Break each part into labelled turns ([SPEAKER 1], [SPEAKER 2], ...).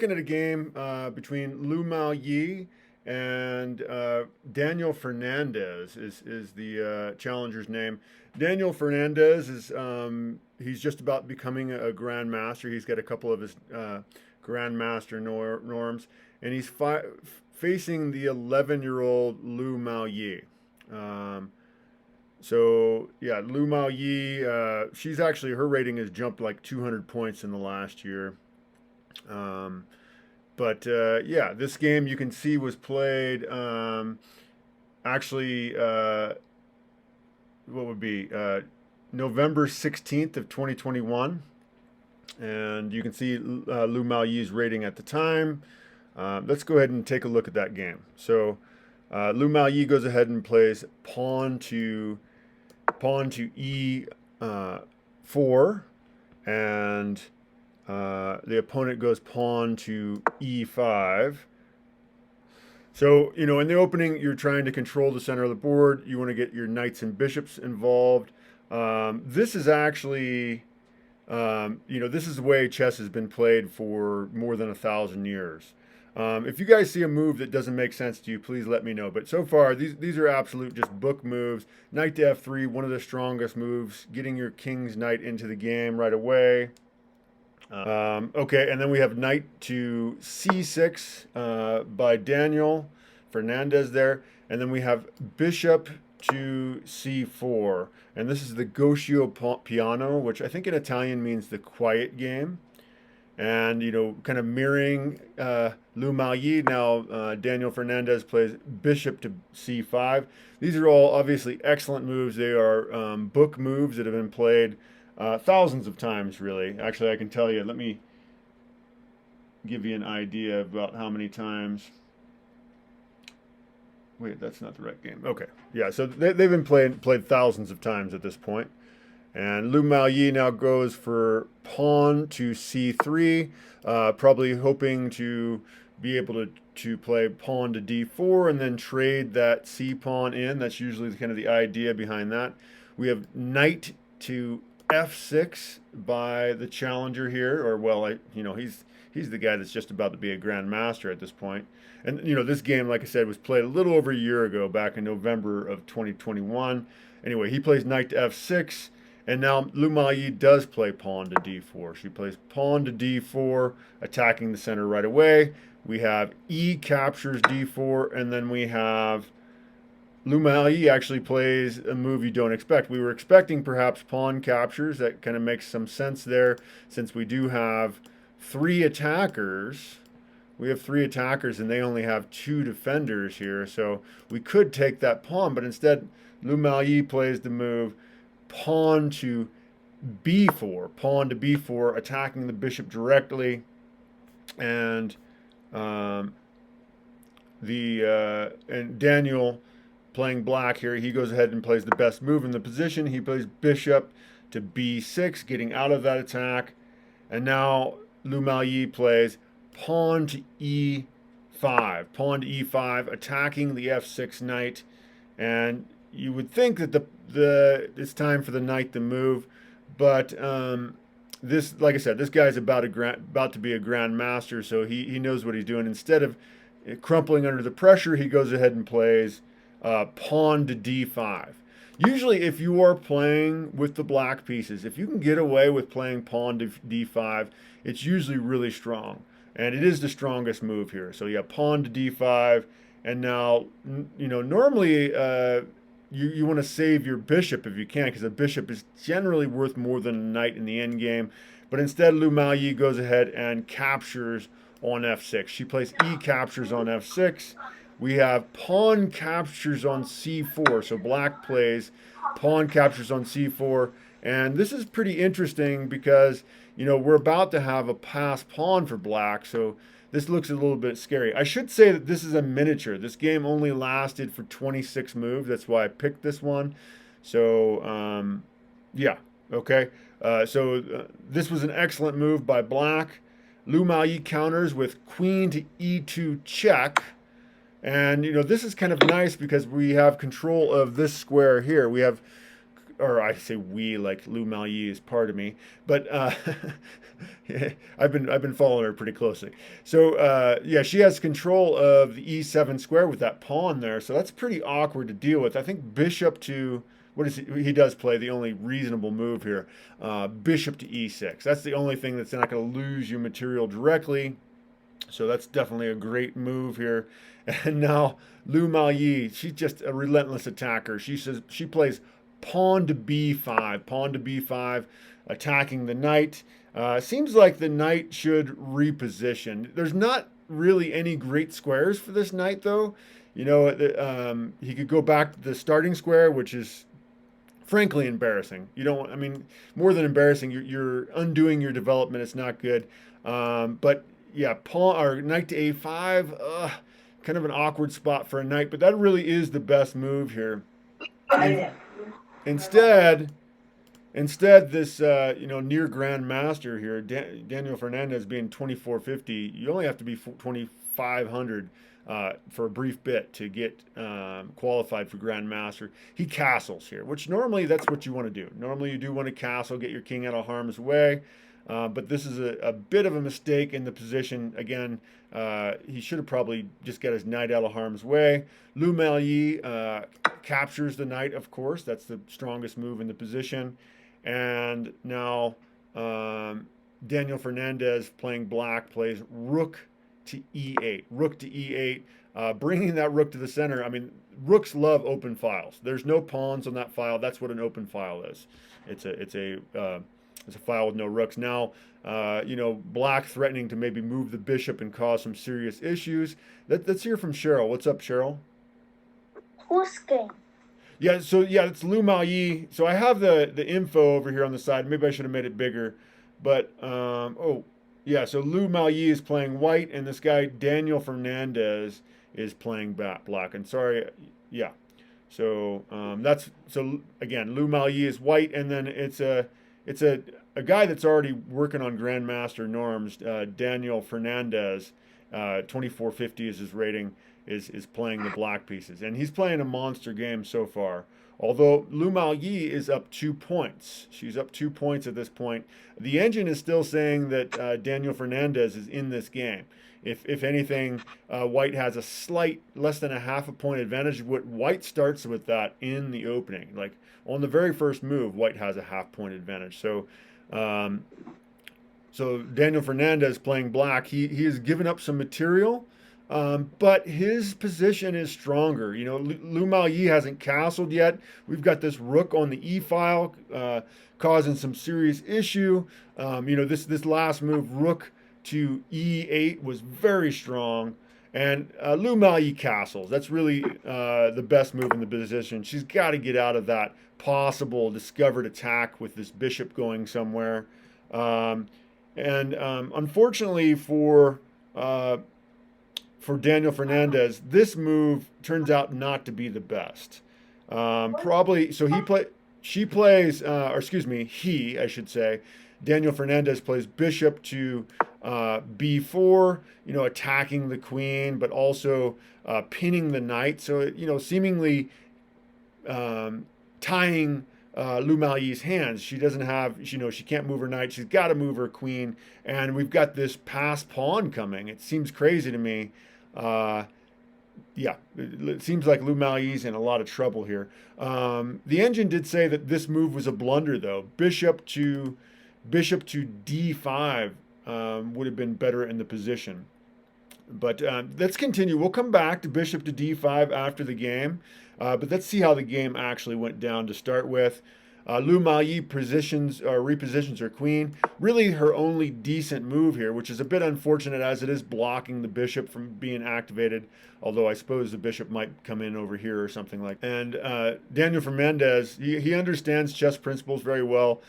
[SPEAKER 1] Looking at a game between Lu Miaoyi and Daniel Fernandez is the challenger's name. Daniel Fernandez is he's just about becoming a grandmaster. He's got a couple of his grandmaster norms, and he's facing the 11-year-old Lu Miaoyi. So yeah, Lu Miaoyi, she's actually her rating has jumped like 200 points in the last year. Um, but yeah, this game you can see was played actually what would be November 16th of 2021, and you can see Lu Miaoyi's rating at the time. Let's go ahead and take a look at that game. So Lu Miaoyi goes ahead and plays pawn to e4, and the opponent goes pawn to e5. So, in the opening, you're trying to control the center of the board. You want to get your knights and bishops involved. This is actually, this is the way chess has been played for more than 1,000 years. If you guys see a move that doesn't make sense to you, please let me know. But so far, these are absolute just book moves. Knight to f3, one of the strongest moves, getting your king's knight into the game right away. Okay, and then we have knight to c6 by Daniel Fernandez there. And then we have bishop to c4. And this is the gauchio piano, which I think in Italian means the quiet game. And, kind of mirroring Lu Miaoyi, now Daniel Fernandez plays bishop to c5. These are all obviously excellent moves. They are book moves that have been played thousands of times, really. Actually, I can tell you. Let me give you an idea about how many times. Wait, that's not the right game. Okay, yeah. So they've been played thousands of times at this point. And Lu Miaoyi now goes for pawn to c3, probably hoping to be able to play pawn to d4 and then trade that c pawn in. That's usually kind of the idea behind that. We have knight to f6 by the challenger here, or well, he's the guy that's just about to be a grandmaster at this point. And this game, like I said, was played a little over a year ago, back in November of 2021. Anyway, he plays knight to f6. And now Lu Miaoyi does play pawn to d4. She plays pawn to d4, attacking the center right away. We have e captures d4, and then we have Lu Miaoyi actually plays a move you don't expect. We were expecting perhaps pawn captures. That kind of makes some sense there, since we do have three attackers. We have three attackers, and they only have two defenders here. So we could take that pawn, but instead Lu Miaoyi plays the move pawn to b4, attacking the bishop directly, and and Daniel, playing black here, he goes ahead and plays the best move in the position. He plays bishop to b6, getting out of that attack, and now Lu Miaoyi plays pawn to e5, attacking the f6 knight, and you would think that it's time for the knight to move, but this, like I said, this guy's about to be a grandmaster, so he knows what he's doing. Instead of crumpling under the pressure, he goes ahead and plays pawn to d5. Usually, if you are playing with the black pieces, if you can get away with playing pawn to d5, it's usually really strong, and it is the strongest move here. So yeah, pawn to d5, and now normally. You want to save your bishop if you can, because a bishop is generally worth more than a knight in the endgame. But instead, Lu Miaoyi goes ahead and captures on f6. She plays e captures on f6. We have pawn captures on c4. So black plays pawn captures on c4. And this is pretty interesting because, we're about to have a pass pawn for black. So this looks a little bit scary. I should say that this is a miniature. This game only lasted for 26 moves. That's why I picked this one. So, yeah, okay. This was an excellent move by black. Lu Miaoyi counters with queen to e2 check. And, this is kind of nice because we have control of this square here. We have or I say we, like Lu Maoyi is part of me, but I've been following her pretty closely. So yeah, she has control of the e7 square with that pawn there, so that's pretty awkward to deal with. I think bishop to what is he does play the only reasonable move here, bishop to e6. That's the only thing that's not going to lose you material directly. So that's definitely a great move here. And now Lu Maoyi, she's just a relentless attacker. She plays pawn to b5, pawn to b5, attacking the knight. Seems like the knight should reposition. There's not really any great squares for this knight, though. You know, he could go back to the starting square, which is frankly embarrassing. You don't, I mean, more than embarrassing, you're undoing your development. It's not good. But yeah, pawn or knight to a5, kind of an awkward spot for a knight, but that really is the best move here. And instead, this you know, near Grandmaster here, Daniel Fernandez being 2450, you only have to be 2500 for a brief bit to get qualified for Grandmaster. He castles here, which normally that's what you want to do. Normally you do want to castle, get your king out of harm's way. But this is a bit of a mistake in the position. Again, he should have probably just got his knight out of harm's way. Lu Maoyi captures the knight, of course. That's the strongest move in the position. And now Daniel Fernandez, playing black, plays rook to e8. Rook to e8, bringing that rook to the center. I mean, rooks love open files. There's no pawns on that file. That's what an open file is. It's a file with no rooks. Now, you know, black threatening to maybe move the bishop and cause some serious issues. Let's hear from Cheryl. What's up, Cheryl?
[SPEAKER 2] Who's game?
[SPEAKER 1] Yeah, so yeah, it's Lu Maoyi. So I have the info over here on the side. Maybe I should have made it bigger. But, oh, yeah, so Lu Maoyi is playing white, and this guy, Daniel Fernandez, is playing black. And sorry, yeah. So so again, Lu Maoyi is white, and then it's a guy that's already working on Grandmaster norms, Daniel Fernandez, 2450 is his rating, is playing the black pieces. And he's playing a monster game so far. Although Lu Maoyi is up 2 points. She's up 2 points at this point. The engine is still saying that Daniel Fernandez is in this game. If anything, white has a slight, less than a half a point advantage. White starts with that in the opening. Like on the very first move, white has a half point advantage. So so Daniel Fernandez playing black, he has given up some material, but his position is stronger. You know, Lu Maoyi hasn't castled yet. We've got this rook on the e file, causing some serious issue. You know, this last move, rook to e8, was very strong. And Lu Maoyi castles. That's really the best move in the position. She's got to get out of that possible discovered attack with this bishop going somewhere. Unfortunately for Daniel Fernandez, this move turns out not to be the best. Probably, so I should say, Daniel Fernandez plays bishop to b4, you know, attacking the queen, but also pinning the knight. So, you know, seemingly tying Lu Maoyi's hands. She doesn't have, you know, she can't move her knight. She's got to move her queen. And we've got this pass pawn coming. It seems crazy to me. Yeah, it seems like Lu Maoyi's in a lot of trouble here. The engine did say that this move was a blunder, though. Bishop to d5 would have been better in the position. But let's continue. We'll come back to bishop to d5 after the game. But let's see how the game actually went down to start with. Lu Maoyi repositions her queen. Really her only decent move here, which is a bit unfortunate as it is blocking the bishop from being activated. Although I suppose the bishop might come in over here or something like that. And Daniel Fernandez, he understands chess principles very well.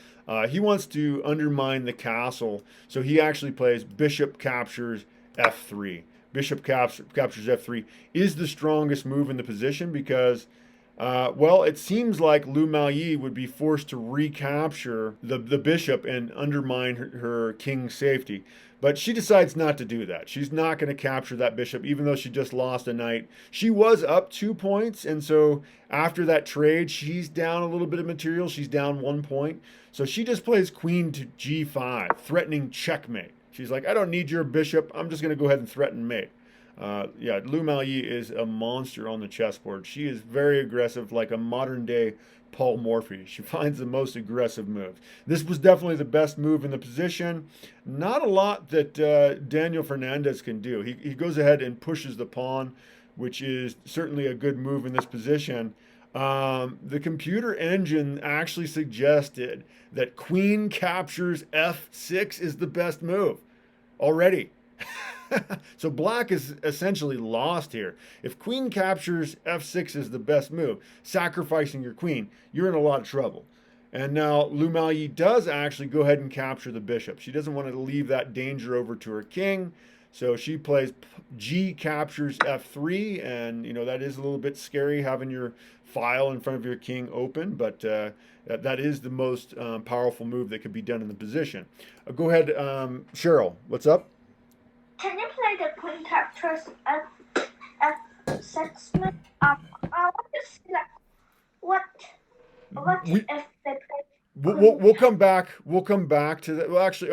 [SPEAKER 1] He wants to undermine the castle. So he actually plays bishop captures f3. Bishop captures f3 is the strongest move in the position because Well, it seems like Lu Maoyi would be forced to recapture the bishop and undermine her king's safety. But she decides not to do that. She's not going to capture that bishop, even though she just lost a knight. She was up 2 points, and so after that trade, she's down a little bit of material. She's down 1 point. So she just plays queen to g5, threatening checkmate. She's like, I don't need your bishop. I'm just going to go ahead and threaten mate. Yeah, Lu Maoyi is a monster on the chessboard. She is very aggressive, like a modern day Paul Morphy. She finds the most aggressive moves. This was definitely the best move in the position. Not a lot that Daniel Fernandez can do. He goes ahead and pushes the pawn, which is certainly a good move in this position. The computer engine actually suggested that queen captures f6 is the best move already. So black is essentially lost here. If queen captures f6 is the best move, sacrificing your queen, you're in a lot of trouble. And now Lu Maoyi does actually go ahead and capture the bishop. She doesn't want to leave that danger over to her king. So she plays g captures f3, and that is a little bit scary having your file in front of your king open, but that is the most powerful move that could be done in the position. Go ahead, Cheryl. What's up?
[SPEAKER 2] Can you play the queen captures F6? I want to see like what
[SPEAKER 1] We,
[SPEAKER 2] if they play
[SPEAKER 1] we'll come back. We'll come back to that. Well, actually,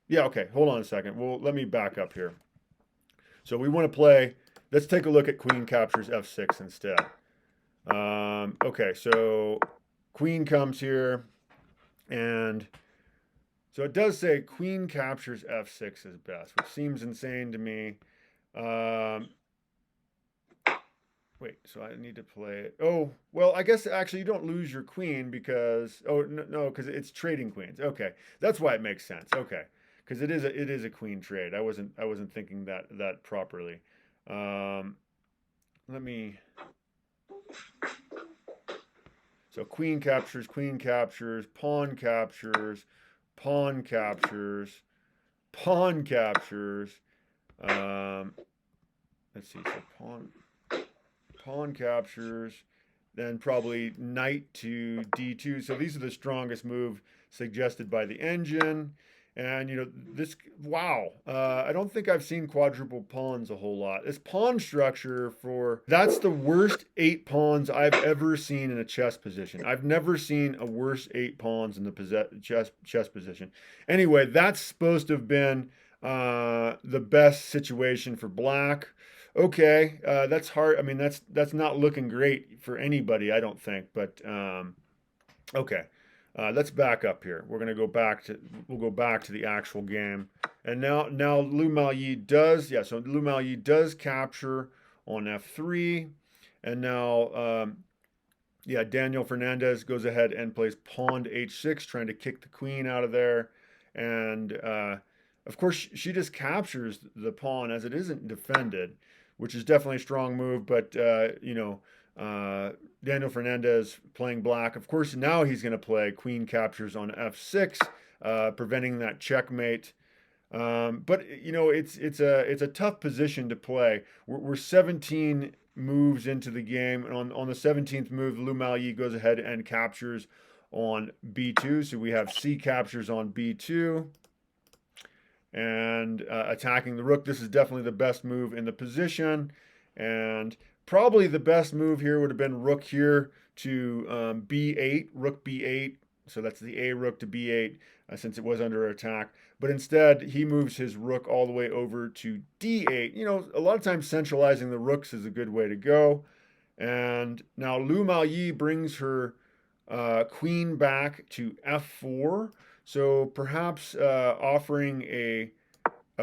[SPEAKER 1] yeah, okay. Hold on a second. Well, let me back up here. So we want to play. Let's take a look at queen captures f6 instead. Okay, so queen comes here, and so it does say queen captures f6 is best, which seems insane to me. Wait, so I need to play it. Oh, well, I guess actually you don't lose your queen because no, because it's trading queens. Okay, that's why it makes sense. Okay, because it is a queen trade. I wasn't thinking that properly. Let me. So queen captures, pawn captures, pawn captures, pawn captures. Let's see. So pawn captures, then probably knight to d2. So these are the strongest move suggested by the engine. And this, wow, I don't think I've seen quadruple pawns a whole lot. This pawn structure that's the worst 8 pawns I've ever seen in a chess position. I've never seen a worse 8 pawns in the chess position. Anyway, that's supposed to have been the best situation for black. Okay, that's hard. I mean, that's not looking great for anybody, I don't think. But okay. Let's back up here. We'll go back to the actual game. And now Lu Maoyi does, yeah, so Lu Maoyi does capture on f3. And now, yeah, Daniel Fernandez goes ahead and plays pawn to h6, trying to kick the queen out of there. And, of course, she just captures the pawn as it isn't defended, which is definitely a strong move, but, Daniel Fernandez playing black. Of course, now he's going to play queen captures on f6, preventing that checkmate. But it's a tough position to play. We're 17 moves into the game, and on the 17th move, Lu Maoyi goes ahead and captures on b2. So we have c captures on b2. And attacking the rook. This is definitely the best move in the position. And probably the best move here would have been rook here to b8, rook b8. So that's the a rook to b8 since it was under attack. But instead, he moves his rook all the way over to d8. A lot of times centralizing the rooks is a good way to go. And now Lu Maoyi brings her queen back to f4. So perhaps offering a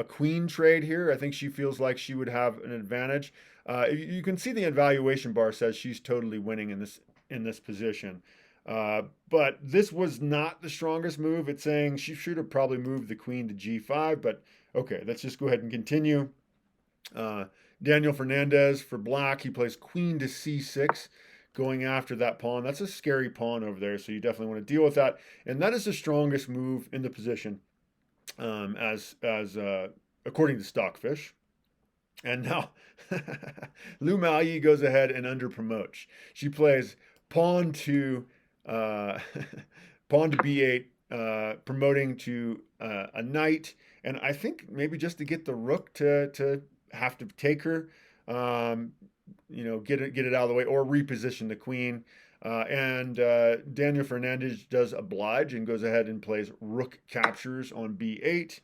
[SPEAKER 1] queen trade here. I think she feels like she would have an advantage. You can see the evaluation bar says she's totally winning in this position. But this was not the strongest move. It's saying she should have probably moved the queen to g5. But okay, let's just go ahead and continue. Daniel Fernandez for black. He plays queen to c6. Going after that pawn. That's a scary pawn over there, so you definitely want to deal with that. And that is the strongest move in the position, as according to Stockfish. And now Lu Maoyi goes ahead and under promotes. She plays pawn to uh, pawn to b8, promoting to a knight, and I think maybe just to get the rook to have to take her, um, get it out of the way, or reposition the queen. And Daniel Fernandez does oblige and goes ahead and plays rook captures on b8.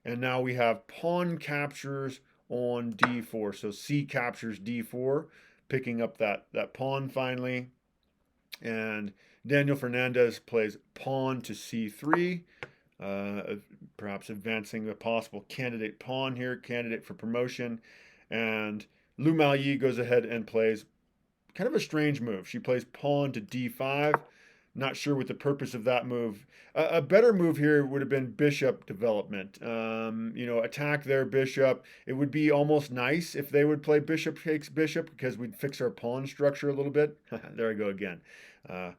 [SPEAKER 1] And now we have pawn captures on d4. So c captures d4, picking up that pawn finally. And Daniel Fernandez plays pawn to c3, perhaps advancing a possible candidate pawn here, candidate for promotion. And Lu Maoyi goes ahead and plays kind of a strange move. She plays pawn to d5. Not sure what the purpose of that move. A better move here would have been bishop development. Attack their bishop. It would be almost nice if they would play bishop takes bishop because we'd fix our pawn structure a little bit. There I go again. Uh,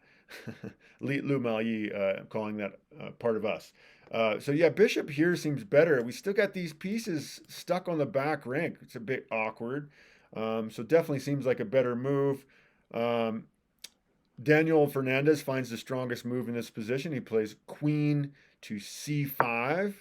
[SPEAKER 1] Lu Maoyi calling that part of us. So yeah, bishop here seems better. We still got these pieces stuck on the back rank. It's a bit awkward. So definitely seems like a better move. Um, Daniel Fernandez finds the strongest move in this position. He plays queen to c5.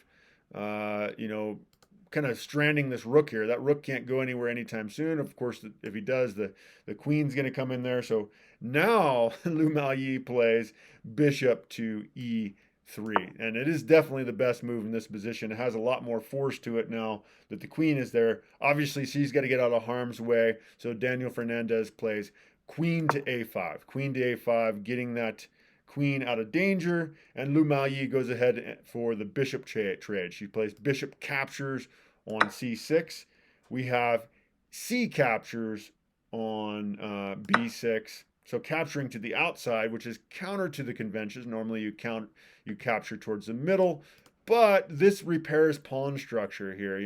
[SPEAKER 1] Kind of stranding this rook here. That rook can't go anywhere anytime soon. Of course, if he does, the queen's going to come in there. So now Lu Maoyi plays bishop to e3. And it is definitely the best move in this position. It has a lot more force to it now that the queen is there. Obviously, she's got to get out of harm's way. So Daniel Fernandez plays queen to a5. Queen to a5, getting that queen out of danger. And Lu Maoyi goes ahead for the bishop trade. She plays bishop captures on c6. We have c captures on b6. So capturing to the outside, which is counter to the conventions. Normally you capture towards the middle, but this repairs pawn structure here.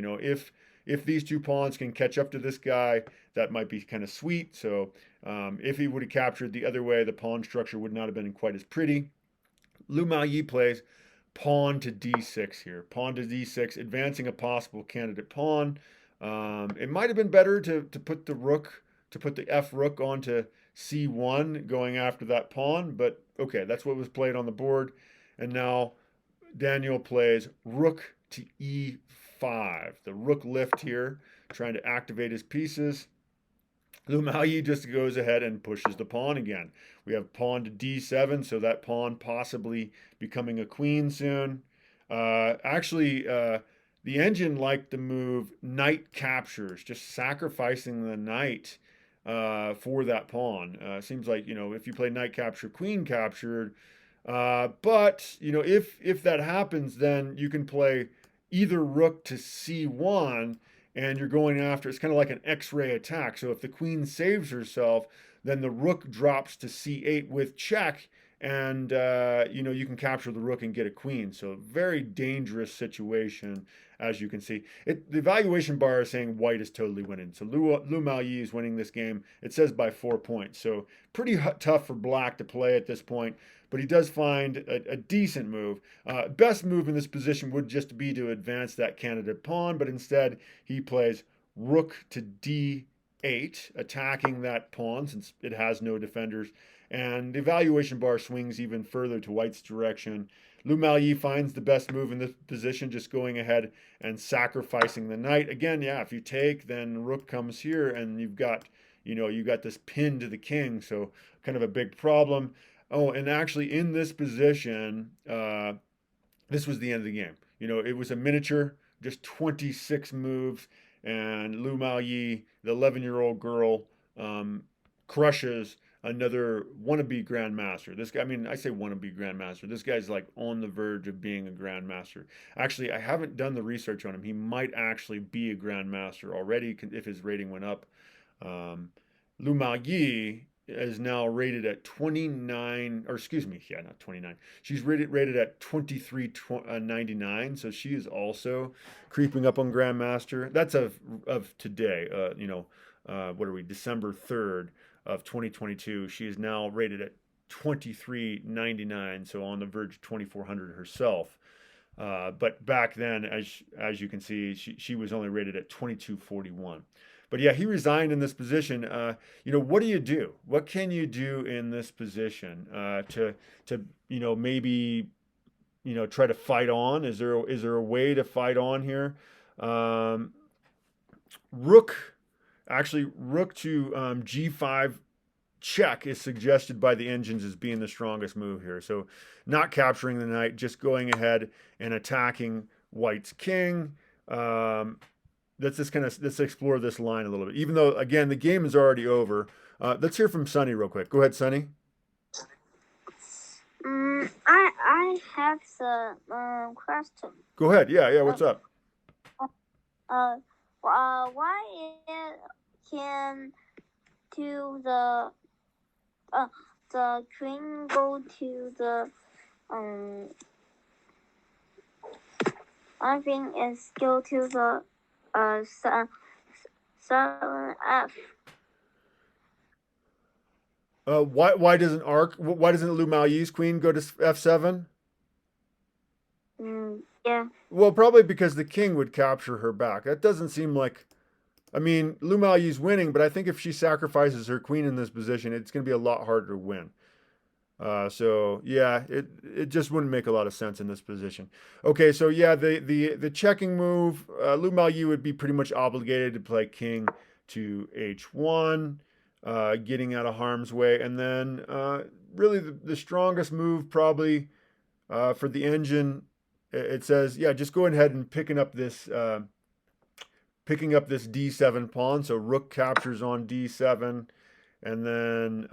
[SPEAKER 1] If these two pawns can catch up to this guy, that might be kind of sweet. So if he would have captured the other way, the pawn structure would not have been quite as pretty. Lu Maoyi plays pawn to d6 here. Pawn to d6, advancing a possible candidate pawn. It might have been better to put the f rook onto c1, going after that pawn, but okay, that's what was played on the board. And now Daniel plays rook to e5. The rook lift here, trying to activate his pieces. Lu Maoyi just goes ahead and pushes the pawn again. We have pawn to d7, so that pawn possibly becoming a queen soon. The engine liked the move knight captures, just sacrificing the knight for that pawn. Seems like, if you play knight capture, queen captured. But if that happens, then you can play either rook to c1, and you're going after. It's kind of like an X-ray attack. So if the queen saves herself, then the rook drops to c8 with check, and you can capture the rook and get a queen. So very dangerous situation, as you can see. The evaluation bar is saying white is totally winning. So Lu Maoyi is winning this game. It says by 4 points. So pretty tough for black to play at this point. But he does find a decent move. Best move in this position would just be to advance that candidate pawn, but instead he plays rook to d8, attacking that pawn since it has no defenders. And the evaluation bar swings even further to white's direction. Lu Maoyi finds the best move in this position, just going ahead and sacrificing the knight. Again, yeah, if you take, then rook comes here, and you got this pin to the king, so kind of a big problem. Oh, and actually in this position, this was the end of the game. It was a miniature, just 26 moves, and Lu Maoyi, the 11-year-old girl, crushes another wannabe grandmaster. This guy, I mean, I say wannabe grandmaster. This guy's like on the verge of being a grandmaster. Actually, I haven't done the research on him. He might actually be a grandmaster already if his rating went up. Lu Maoyi is now rated at 29, or excuse me, yeah, not 29. She's rated at 23.99, so she is also creeping up on Grandmaster. That's of today, what are we, December 3rd of 2022. She is now rated at 23.99, so on the verge of 2400 herself. But back then, as you can see, she was only rated at 2241. But yeah, he resigned in this position. What do you do? What can you do in this position to maybe try to fight on? Is there a way to fight on here? Um, rook, rook to G5 check is suggested by the engines as being the strongest move here. So not capturing the knight, just going ahead and attacking White's king. Let's explore this line a little bit. Even though again the game is already over. Let's hear from Sunny real quick. Go ahead, Sunny.
[SPEAKER 3] I have the question.
[SPEAKER 1] Go ahead. Yeah. What's up?
[SPEAKER 3] Why it can to the queen go to the I think it's go to the 7F.
[SPEAKER 1] Why doesn't Lu Maoyi's queen go to f7?
[SPEAKER 3] Yeah.
[SPEAKER 1] Well, probably because the king would capture her back. That doesn't seem like. I mean, Lu Maoyi's winning, but I think if she sacrifices her queen in this position, it's going to be a lot harder to win. So yeah, it just wouldn't make a lot of sense in this position. Okay, so yeah, the checking move, Lu Maoyi would be pretty much obligated to play king to h1, getting out of harm's way, and then really the strongest move probably for the engine. It says, yeah, just go ahead and picking up this d7 pawn. So rook captures on d7, and then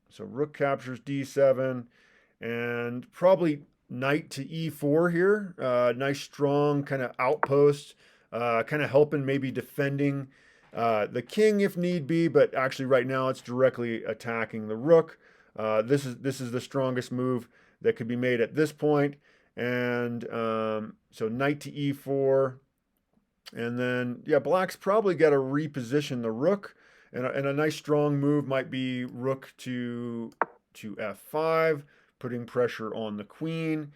[SPEAKER 1] so rook captures d7, and probably knight to e4 here. Nice strong kind of outpost, kind of helping maybe defending the king if need be, but actually right now it's directly attacking the rook. This is the strongest move that could be made at this point. And so knight to e4. And then, yeah, black's probably got to reposition the rook. And a nice strong move might be rook to f5, putting pressure on the queen.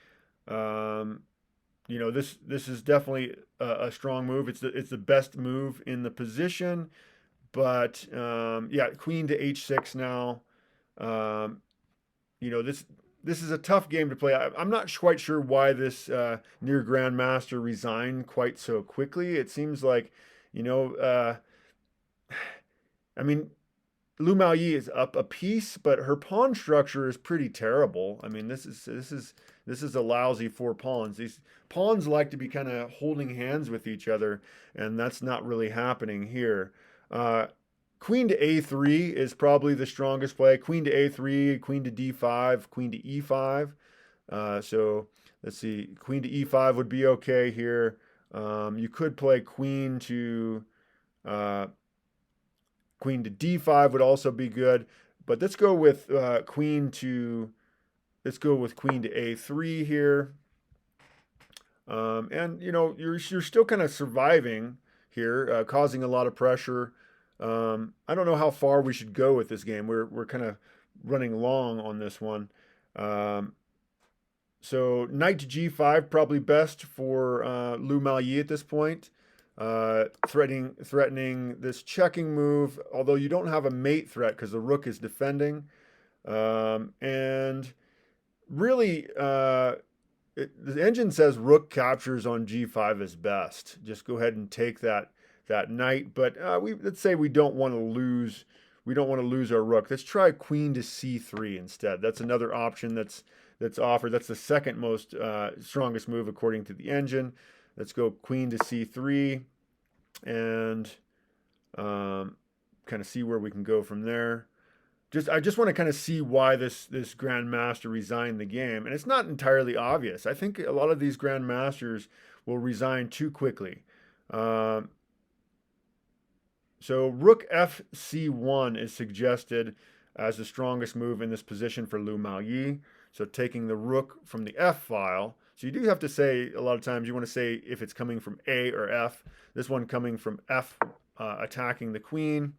[SPEAKER 1] This is definitely a strong move. It's the best move in the position. But yeah, queen to h6 now. This is a tough game to play. I'm not quite sure why this near Grandmaster resigned quite so quickly. It seems like, I mean, Lu Maoyi is up a piece, but her pawn structure is pretty terrible. I mean, this is a lousy 4 pawns. These pawns like to be kind of holding hands with each other, and that's not really happening here. Queen to a3 is probably the strongest play. Queen to a3, queen to d5, queen to e5. So let's see. Queen to e5 would be okay here. You could play queen to d5 would also be good. But let's go with queen to a3 here. And you're still kind of surviving here, causing a lot of pressure. I don't know how far we should go with this game. We're kind of running long on this one. So knight to g5 probably best for Lu Maoyi at this point. Threatening this checking move, although you don't have a mate threat because the rook is defending. And really, the engine says rook captures on g5 is best. Just go ahead and take that knight, but let's say we don't want to lose our rook. Let's try queen to c3 instead. That's another option that's offered. That's the second most strongest move according to the engine. Let's go queen to c3 and kind of see where we can go from there. I just want to kind of see why this Grandmaster resigned the game, and it's not entirely obvious. I think a lot of these Grandmasters will resign too quickly. So rook fc1 is suggested as the strongest move in this position for Lu Maoyi. So taking the rook from the f file. So you do have to say, a lot of times you want to say if it's coming from A or F. This one coming from F, attacking the queen,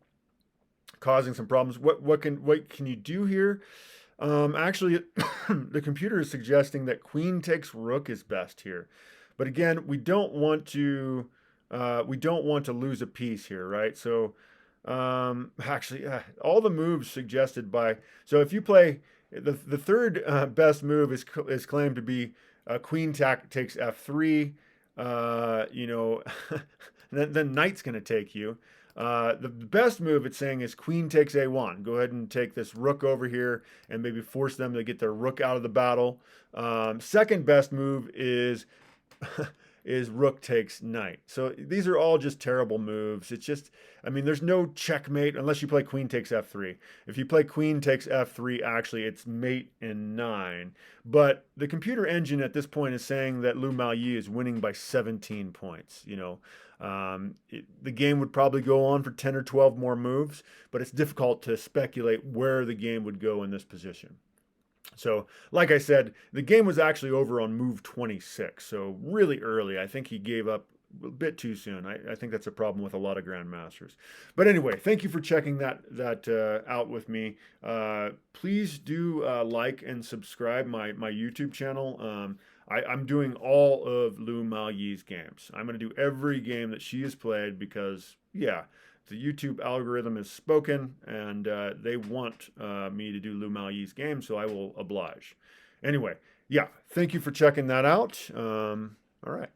[SPEAKER 1] causing some problems. What can you do here? Actually, the computer is suggesting that queen takes rook is best here, but again, we don't want to lose a piece here, right? So, actually, all the moves suggested by so if you play the third best move is claimed to be queen takes f3. You know, then knight's going to take you. The best move it's saying is queen takes a1. Go ahead and take this rook over here and maybe force them to get their rook out of the battle. Second best move is is rook takes knight. So these are all just terrible moves. It's just, I mean, there's no checkmate unless you play queen takes f3. If you play queen takes f3, actually it's mate in 9. But the computer engine at this point is saying that Lu Miaoyi is winning by 17 points. You know, the game would probably go on for 10 or 12 more moves, but it's difficult to speculate where the game would go in this position. So, like I said, the game was actually over on move 26, so really early. I think he gave up a bit too soon. I think that's a problem with a lot of Grandmasters. But anyway, thank you for checking that out with me. Please do like and subscribe my YouTube channel. I'm doing all of Lu Miaoyi's games. I'm going to do every game that she has played because, yeah, the YouTube algorithm is spoken, and they want me to do Lu Miaoyi's game, so I will oblige. Anyway, yeah, thank you for checking that out. All right.